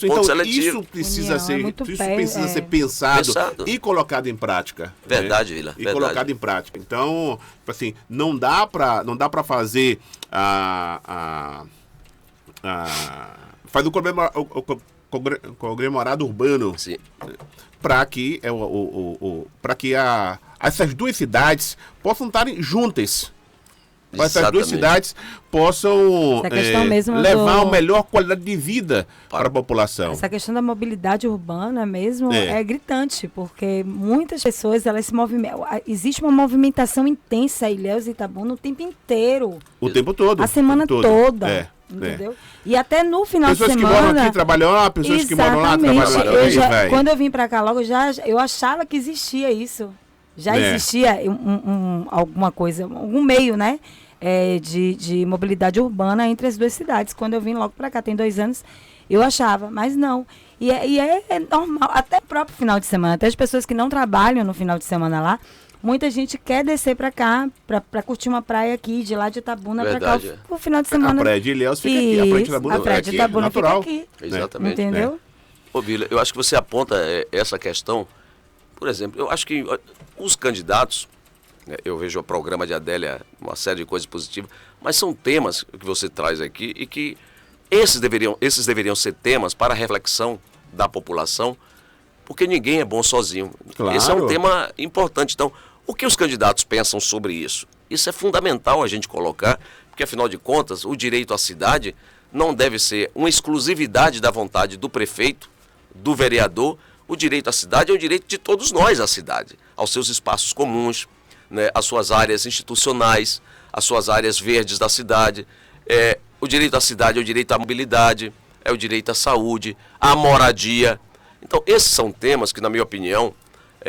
Speaker 1: isso precisa ser pensado e colocado em prática.
Speaker 2: Verdade, Vila.
Speaker 1: E colocado em prática. Então, assim, não dá para fazer faz o conglomerado urbano para que essas duas cidades possam estar juntas. Para essas duas cidades possam levar uma melhor qualidade de vida para a população.
Speaker 3: Essa questão da mobilidade urbana mesmo é gritante, porque muitas pessoas, elas se movimentam. Existe uma movimentação intensa em Ilhéus e Itabuna o tempo inteiro.
Speaker 1: O tempo todo.
Speaker 3: A semana toda. Entendeu? E até no final de semana...
Speaker 1: Pessoas que moram aqui trabalham lá, pessoas que moram lá trabalham lá.
Speaker 3: Quando eu vim para cá logo, eu achava que existia isso. Já existia alguma coisa, algum meio, né? De mobilidade urbana entre as duas cidades. Quando eu vim logo para cá, tem 2 anos, eu achava, mas não. E é normal, até o próprio final de semana, até as pessoas que não trabalham no final de semana lá, muita gente quer descer para cá, para curtir uma praia aqui, de lá de Itabuna para cá, o final de semana.
Speaker 1: A praia de Ilhéus fica aqui,
Speaker 3: a praia de Itabuna fica aqui.
Speaker 2: Exatamente.
Speaker 3: Entendeu?
Speaker 2: Ô, Vila, eu acho que você aponta essa questão. Por exemplo, eu acho que os candidatos, eu vejo o programa de Adélia, uma série de coisas positivas, mas são temas que você traz aqui e que esses deveriam ser temas para a reflexão da população, porque ninguém é bom sozinho.
Speaker 1: Claro.
Speaker 2: Esse é um tema importante. Então, o que os candidatos pensam sobre isso? Isso é fundamental a gente colocar, porque afinal de contas, o direito à cidade não deve ser uma exclusividade da vontade do prefeito, do vereador. O direito à cidade é o direito de todos nós à cidade, aos seus espaços comuns, né, às suas áreas institucionais, às suas áreas verdes da cidade. O direito à cidade é o direito à mobilidade, é o direito à saúde, à moradia. Então, esses são temas que, na minha opinião,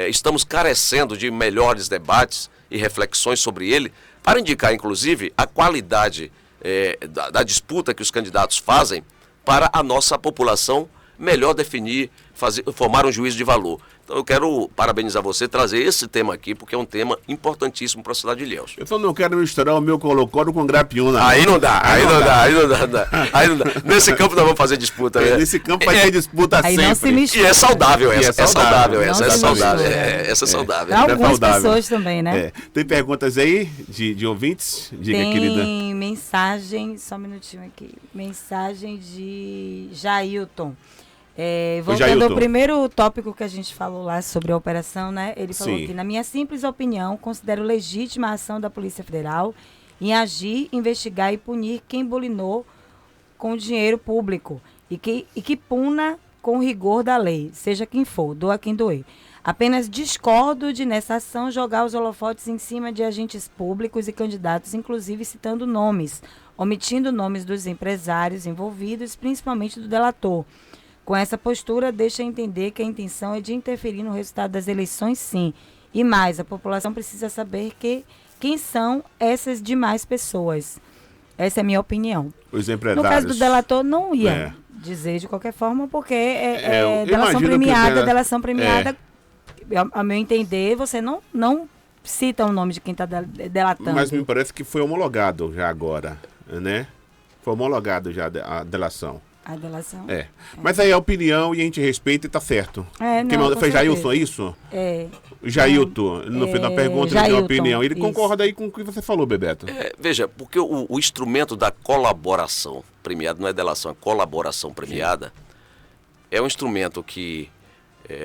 Speaker 2: estamos carecendo de melhores debates e reflexões sobre ele, para indicar, inclusive, a qualidade da disputa que os candidatos fazem para a nossa população melhor definir, formar um juízo de valor. Então, Então eu quero parabenizar você, trazer esse tema aqui, porque é um tema importantíssimo para a cidade de Ilhéus.
Speaker 1: Eu só não quero misturar o meu Colo-Colo com o Grapiúna.
Speaker 2: Aí não dá. Nesse campo nós vamos fazer disputa, né?
Speaker 1: Nesse campo vai ter disputa
Speaker 3: aí
Speaker 1: sempre.
Speaker 3: Não se mistura.
Speaker 2: E é saudável essa. Essa é saudável.
Speaker 3: Mistura.
Speaker 2: Essa é saudável.
Speaker 3: Para algumas
Speaker 1: saudável.
Speaker 3: pessoas também, né?
Speaker 1: Tem perguntas aí de ouvintes? Diga,
Speaker 3: Tem
Speaker 1: querida.
Speaker 3: mensagem, só um minutinho aqui. Mensagem de Jailton. Voltando
Speaker 1: Jailton.
Speaker 3: ao primeiro tópico que a gente falou lá sobre a operação, né? Ele falou
Speaker 1: Sim.
Speaker 3: que, na minha simples opinião, considero legítima a ação da Polícia Federal em agir, investigar e punir quem bulinou com dinheiro público e que puna com o rigor da lei, seja quem for, doa quem doer. Apenas discordo de, nessa ação, jogar os holofotes em cima de agentes públicos e candidatos, inclusive citando nomes, omitindo nomes dos empresários envolvidos, principalmente do delator. Com essa postura, deixa entender que a intenção é de interferir no resultado das eleições, sim. E mais, a população precisa saber quem são essas demais pessoas. Essa é a minha opinião.
Speaker 1: Os empresários.
Speaker 3: No caso do delator, não ia dizer de qualquer forma, porque
Speaker 1: eu
Speaker 3: delação
Speaker 1: imagino
Speaker 3: premiada,
Speaker 1: que
Speaker 3: delação premiada, a meu entender, você não cita o nome de quem está delatando.
Speaker 1: Mas me parece que foi homologado já agora, né? Foi homologado já a delação.
Speaker 3: A delação?
Speaker 1: Mas aí é a opinião e a gente respeita e tá certo. Quem mandou foi Jailton, é isso? Jailton, no final da pergunta, ele deu a opinião. Ele concorda aí com o que você falou, Bebeto.
Speaker 2: Veja, porque o instrumento da colaboração premiada, não é delação, é colaboração premiada, é um instrumento que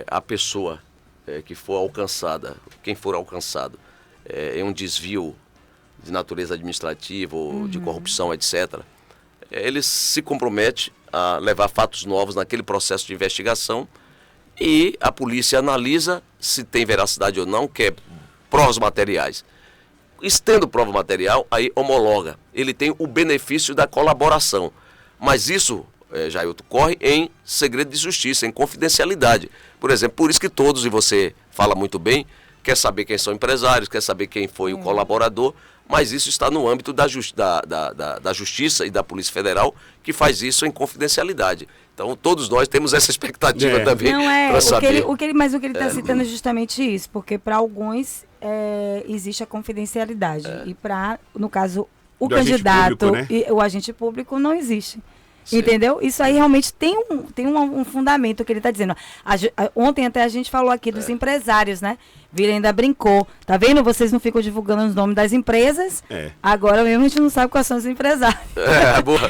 Speaker 2: a pessoa que for alcançada, quem for alcançado em um desvio de natureza administrativa ou de corrupção, etc., ele se compromete a levar fatos novos naquele processo de investigação e a polícia analisa se tem veracidade ou não, que é provas materiais. Estendo prova material, aí homologa. Ele tem o benefício da colaboração. Mas isso, Jailton, corre em segredo de justiça, em confidencialidade. Por exemplo, por isso que todos, e você fala muito bem, quer saber quem são empresários, quer saber quem foi o colaborador, mas isso está no âmbito da Justiça e da Polícia Federal, que faz isso em confidencialidade. Então, todos nós temos essa expectativa também para saber.
Speaker 3: Mas o que ele está citando é justamente isso, porque para alguns existe a confidencialidade. E para, no caso, o candidato público, né? E o agente público não existe. Sim. Entendeu? Isso aí realmente tem um fundamento que ele está dizendo. Ontem até a gente falou aqui dos empresários, né? Vila ainda brincou. Tá vendo? Vocês não ficam divulgando os nomes das empresas. Agora mesmo a gente não sabe quais são os empresários.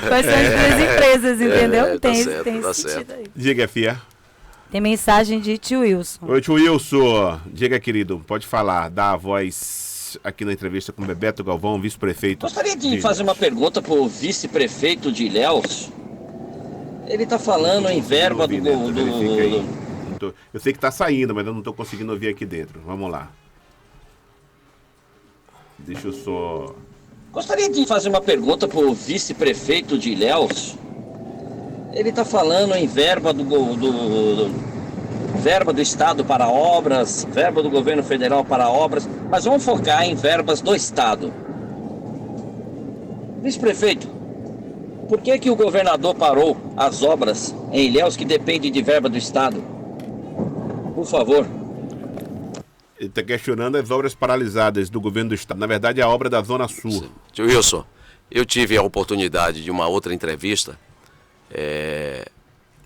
Speaker 3: Quais são as duas empresas, entendeu? Tem esse sentido aí.
Speaker 1: Diga, Fia.
Speaker 3: Tem mensagem de tio Wilson.
Speaker 1: Oi, tio Wilson. Diga, querido, pode falar, dá a voz aqui na entrevista com Bebeto Galvão, vice-prefeito.
Speaker 4: Gostaria de fazer uma pergunta para o vice-prefeito de Ilhéus. Ele está falando em verba do...
Speaker 1: Eu sei que está saindo, mas eu não estou conseguindo ouvir aqui dentro. Vamos lá. Deixa eu só...
Speaker 4: Gostaria de fazer uma pergunta para o vice-prefeito de Ilhéus. Ele está falando em verba verba do Estado para obras, verba do governo federal para obras, mas vamos focar em verbas do Estado. Vice-prefeito, por que o governador parou as obras em Ilhéus que dependem de verba do Estado? Por favor.
Speaker 1: Ele está questionando as obras paralisadas do governo do Estado. Na verdade, é a obra da Zona Sul.
Speaker 2: Tio Wilson, eu tive a oportunidade de uma outra entrevista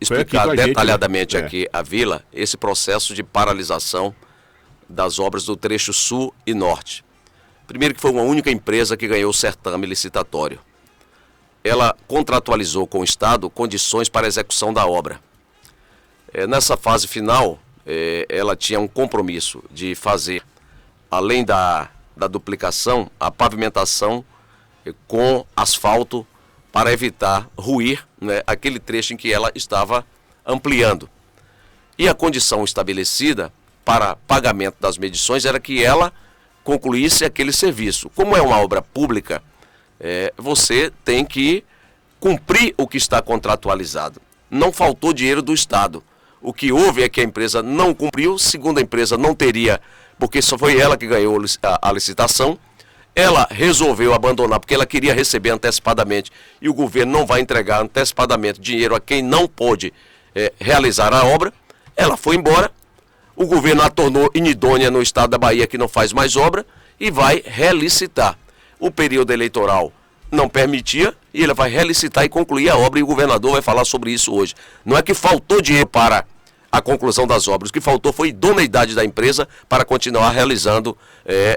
Speaker 2: explicar detalhadamente aqui a Vila esse processo de paralisação das obras do trecho sul e norte. Primeiro que foi uma única empresa que ganhou o certame licitatório. Ela contratualizou com o Estado condições para a execução da obra. Nessa fase final, ela tinha um compromisso de fazer, além da duplicação, a pavimentação com asfalto para evitar ruir, né, aquele trecho em que ela estava ampliando. E a condição estabelecida para pagamento das medições era que ela concluísse aquele serviço. Como é uma obra pública, você tem que cumprir o que está contratualizado. Não faltou dinheiro do Estado. O que houve é que a empresa não cumpriu, segundo a empresa não teria, porque só foi ela que ganhou a licitação. Ela resolveu abandonar porque ela queria receber antecipadamente e o governo não vai entregar antecipadamente dinheiro a quem não pôde realizar a obra. Ela foi embora. O governo a tornou inidônea no estado da Bahia, que não faz mais obra, e vai relicitar. O período eleitoral não permitia, e ele vai relicitar e concluir a obra, e o governador vai falar sobre isso hoje. Não é que faltou dinheiro para a conclusão das obras, o que faltou foi idoneidade da empresa para continuar realizando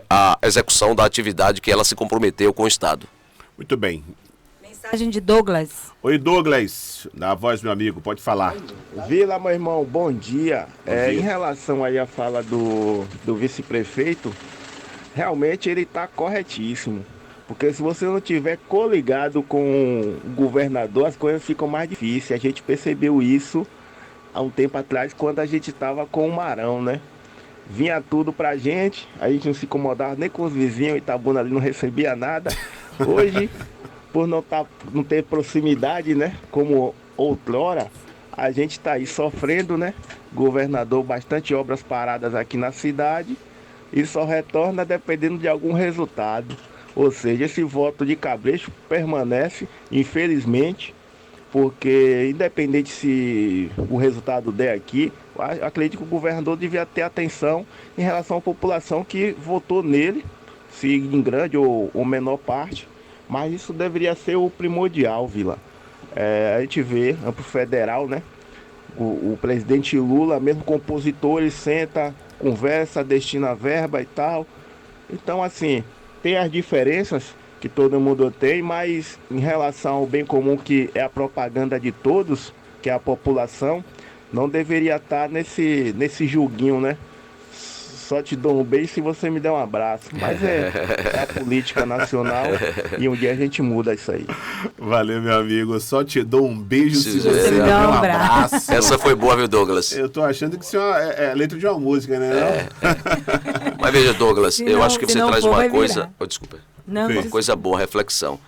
Speaker 2: a execução da atividade que ela se comprometeu com o Estado.
Speaker 1: Muito bem.
Speaker 3: Mensagem de Douglas.
Speaker 1: Oi, Douglas, dá a voz, meu amigo, pode falar.
Speaker 5: Vila, meu irmão, bom dia.
Speaker 1: Dia.
Speaker 5: Em relação aí à fala do vice-prefeito, realmente ele está corretíssimo. Porque se você não tiver coligado com o governador, as coisas ficam mais difíceis. A gente percebeu isso há um tempo atrás, quando a gente estava com o Marão, né? Vinha tudo pra gente, a gente não se incomodava nem com os vizinhos, Itabuna ali não recebia nada. Hoje, por não ter proximidade, né? Como outrora, a gente está aí sofrendo, né? Governador, bastante obras paradas aqui na cidade e só retorna dependendo de algum resultado. Ou seja, esse voto de cabresto permanece, infelizmente, porque independente se o resultado der aqui, eu acredito que o governador devia ter atenção em relação à população que votou nele, se em grande ou menor parte, mas isso deveria ser o primordial, Vila. A gente vê, âmbito federal, né? O presidente Lula, mesmo compositor, ele senta, conversa, destina verba e tal. Então, assim, tem as diferenças que todo mundo tem, mas em relação ao bem comum, que é a propaganda de todos, que é a população, não deveria estar nesse julguinho, né? Só te dou um beijo se você me der um abraço. Mas é a política nacional e um dia a gente muda isso aí.
Speaker 1: Valeu, meu amigo. Só te dou um beijo se você
Speaker 2: você
Speaker 1: me der um abraço.
Speaker 2: Essa foi boa, viu, Douglas?
Speaker 1: Eu tô achando que isso é letra de uma música, né? Não?
Speaker 2: Mas veja, Douglas,
Speaker 3: Se
Speaker 2: eu
Speaker 3: não-
Speaker 2: acho que
Speaker 3: se
Speaker 2: você
Speaker 3: não
Speaker 2: traz
Speaker 3: for,
Speaker 2: uma
Speaker 3: vai
Speaker 2: coisa...
Speaker 3: virar.
Speaker 2: Oh, desculpa.
Speaker 3: Não,
Speaker 1: Sim.
Speaker 2: Uma coisa boa, reflexão.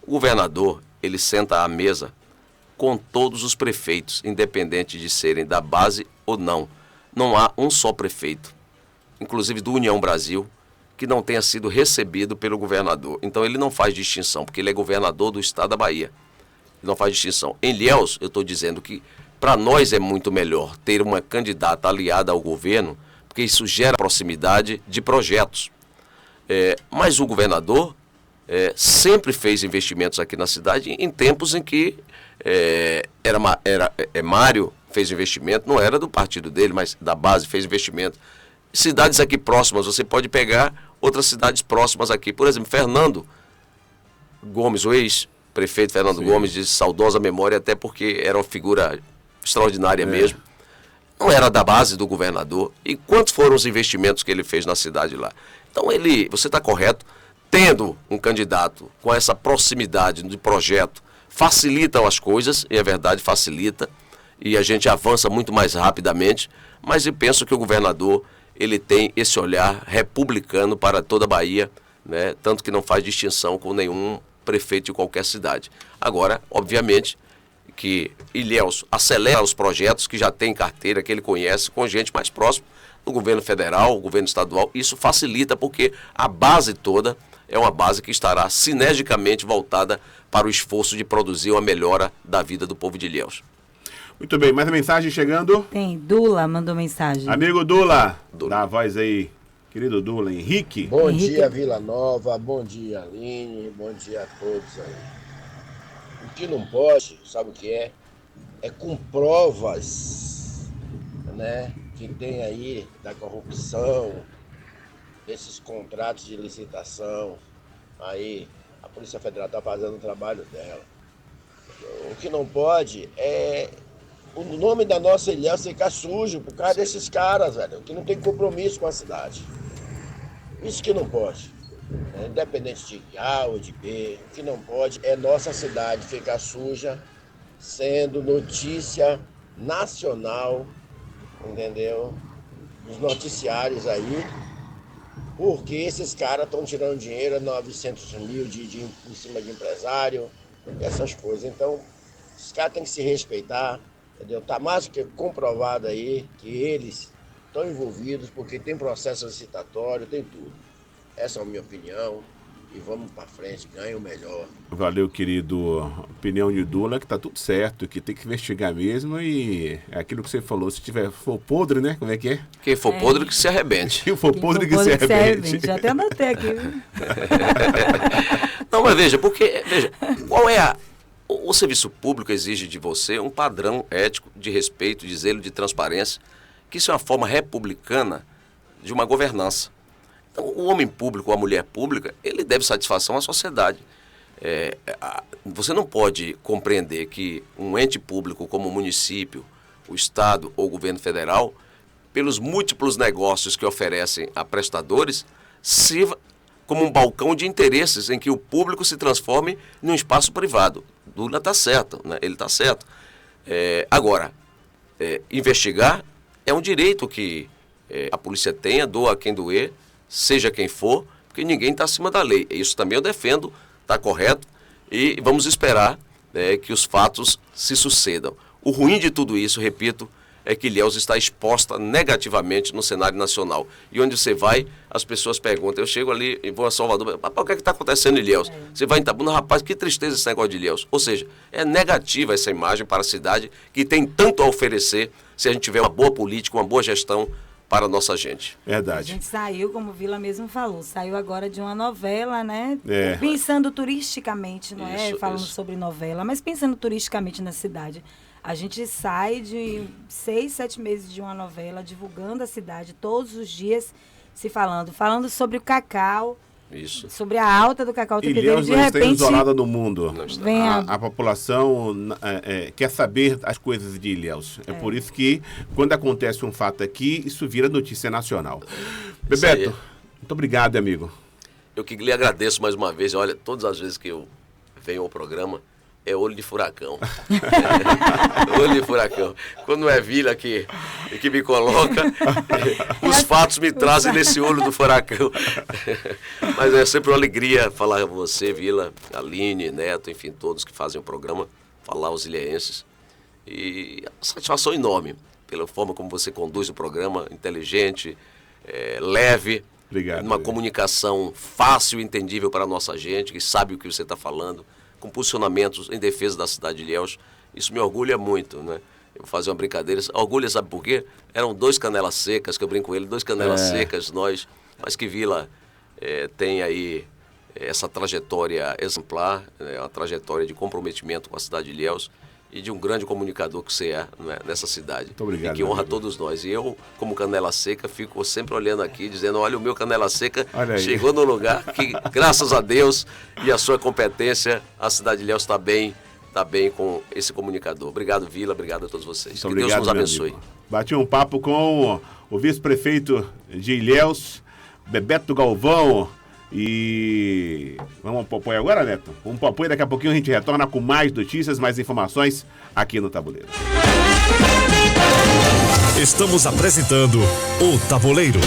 Speaker 2: O governador, ele senta à mesa com todos os prefeitos, independente de serem da base ou não. Não há um só prefeito, inclusive do União Brasil, que não tenha sido recebido pelo governador. Então ele não faz distinção, porque ele é governador do estado da Bahia. Ele não faz distinção. Em Ilhéus, eu estou dizendo que para nós é muito melhor ter uma candidata aliada ao governo, porque isso gera proximidade de projetos. Mas o governador sempre fez investimentos aqui na cidade em tempos em que Mário fez investimento, não era do partido dele, mas da base fez investimento. Cidades aqui próximas, você pode pegar outras cidades próximas aqui. Por exemplo, Fernando Gomes, o ex-prefeito Fernando Gomes, de saudosa memória, até porque era uma figura extraordinária mesmo. Não era da base do governador. E quantos foram os investimentos que ele fez na cidade lá? Então você está correto, tendo um candidato com essa proximidade de projeto, facilitam as coisas, e é verdade, facilita, e a gente avança muito mais rapidamente, mas eu penso que o governador, ele tem esse olhar republicano para toda a Bahia, né? Tanto que não faz distinção com nenhum prefeito de qualquer cidade. Agora, obviamente, que Ilhéus acelera os projetos que já tem em carteira, que ele conhece, com gente mais próxima do governo federal, o governo estadual. Isso facilita porque a base toda é uma base que estará sinergicamente voltada para o esforço de produzir uma melhora da vida do povo de Ilhéus.
Speaker 1: Muito bem, mais uma mensagem chegando.
Speaker 3: Tem, Dula mandou mensagem.
Speaker 1: Amigo Dula, dá a voz aí. Querido Dula, Henrique.
Speaker 6: Bom
Speaker 3: Henrique.
Speaker 6: dia, Vila Nova. Bom dia, Aline. Bom dia a todos aí. O que não pode, sabe o que é? É com provas, né? Que tem aí da corrupção, desses contratos de licitação. Aí a Polícia Federal está fazendo o trabalho dela. O que não pode é o nome da nossa Ilhéus ficar sujo por causa desses caras, velho, que não tem compromisso com a cidade. Isso que não pode. Independente de A ou de B, o que não pode é nossa cidade ficar suja, sendo notícia nacional, entendeu? Os noticiários aí, porque esses caras estão tirando dinheiro, 900 mil em cima de empresário, essas coisas. Então, os caras têm que se respeitar, entendeu? Tá mais do que comprovado aí que eles estão envolvidos, porque tem processo licitatório, tem tudo. Essa é a minha opinião. e vamos para frente, ganha o melhor.
Speaker 1: Valeu, querido. Opinião de Dula, que tá tudo certo, que tem que investigar mesmo e é aquilo que você falou, se for podre, né? Como é que é?
Speaker 2: Quem for podre que se arrebente.
Speaker 1: Quem for podre que se arrebente.
Speaker 3: Já até anotei aqui.
Speaker 2: Não, mas veja, qual é o serviço público exige de você um padrão ético de respeito, de zelo, de transparência, que isso é uma forma republicana de uma governança. Então, o homem público, a mulher pública, ele deve satisfação à sociedade. Você não pode compreender que um ente público como o município, o Estado ou o governo federal, pelos múltiplos negócios que oferecem a prestadores, sirva como um balcão de interesses em que o público se transforme num espaço privado. Lula está certo, né? Ele está certo. Agora, investigar é um direito que a polícia tenha, doa a quem doer, seja quem for, porque ninguém está acima da lei. Isso também eu defendo, está correto, e vamos esperar que os fatos se sucedam. O ruim de tudo isso, repito, é que Ilhéus está exposta negativamente no cenário nacional. E onde você vai, as pessoas perguntam. Eu chego ali e vou a Salvador, o que está acontecendo em Ilhéus? Você vai em Itabuna, rapaz, que tristeza esse negócio de Ilhéus. Ou seja, é negativa essa imagem para a cidade que tem tanto a oferecer se a gente tiver uma boa política, uma boa gestão para a nossa gente.
Speaker 1: Verdade.
Speaker 3: A gente saiu, como o Vila mesmo falou, saiu agora de uma novela, né?
Speaker 1: É.
Speaker 3: Pensando turisticamente, não
Speaker 2: Isso,
Speaker 3: falando
Speaker 2: isso.
Speaker 3: sobre novela, mas pensando turisticamente na cidade. A gente sai de 6, 7 meses de uma novela, divulgando a cidade todos os dias, falando sobre o cacau,
Speaker 2: Isso.
Speaker 3: sobre a alta do cacau.
Speaker 1: Ilhéus
Speaker 3: De
Speaker 1: não está
Speaker 3: repente,
Speaker 1: isolada do mundo.
Speaker 2: Não está.
Speaker 3: vem
Speaker 1: A população quer saber as coisas de Ilhéus. É por isso que, quando acontece um fato aqui, isso vira notícia nacional.
Speaker 2: Isso aí.
Speaker 1: Bebeto, muito obrigado, amigo.
Speaker 2: Eu que lhe agradeço mais uma vez. Olha, todas as vezes que eu venho ao programa, é olho de furacão. Olho de furacão. Quando é Vila que me coloca, os fatos me trazem nesse olho do furacão. Mas é sempre uma alegria falar com você, Vila, Aline, Neto, enfim, todos que fazem o programa, falar aos ilhéenses. E a satisfação enorme pela forma como você conduz o programa, inteligente, leve,
Speaker 1: Obrigado.
Speaker 2: uma comunicação fácil e entendível para a nossa gente, que sabe o que você está falando, com posicionamentos em defesa da cidade de Ilhéus. Isso me orgulha muito, né? Eu vou fazer uma brincadeira. Orgulha, sabe por quê? Eram 2 canelas secas, que eu brinco com ele, 2 canelas secas, nós, mas que Vila tem aí essa trajetória exemplar, uma trajetória de comprometimento com a cidade de Ilhéus e de um grande comunicador que você é, né, nessa cidade.
Speaker 1: Muito obrigado,
Speaker 2: e que honra
Speaker 1: amigo.
Speaker 2: todos nós. E eu, como canela seca, fico sempre olhando aqui, dizendo, olha, o meu canela seca
Speaker 1: Olha aí.
Speaker 2: chegou no lugar que, graças a Deus e a sua competência, a cidade de Ilhéus está bem com esse comunicador. Obrigado, Vila, obrigado a todos vocês.
Speaker 1: Muito
Speaker 2: Que Deus
Speaker 1: obrigado,
Speaker 2: nos
Speaker 1: meu
Speaker 2: abençoe.
Speaker 1: amigo. Bati um papo com o vice-prefeito de Ilhéus, Bebeto Galvão. E vamos pro apoio agora, Neto? Vamos pro apoio, daqui a pouquinho a gente retorna com mais notícias, mais informações aqui no Tabuleiro.
Speaker 7: Estamos apresentando o Tabuleiro.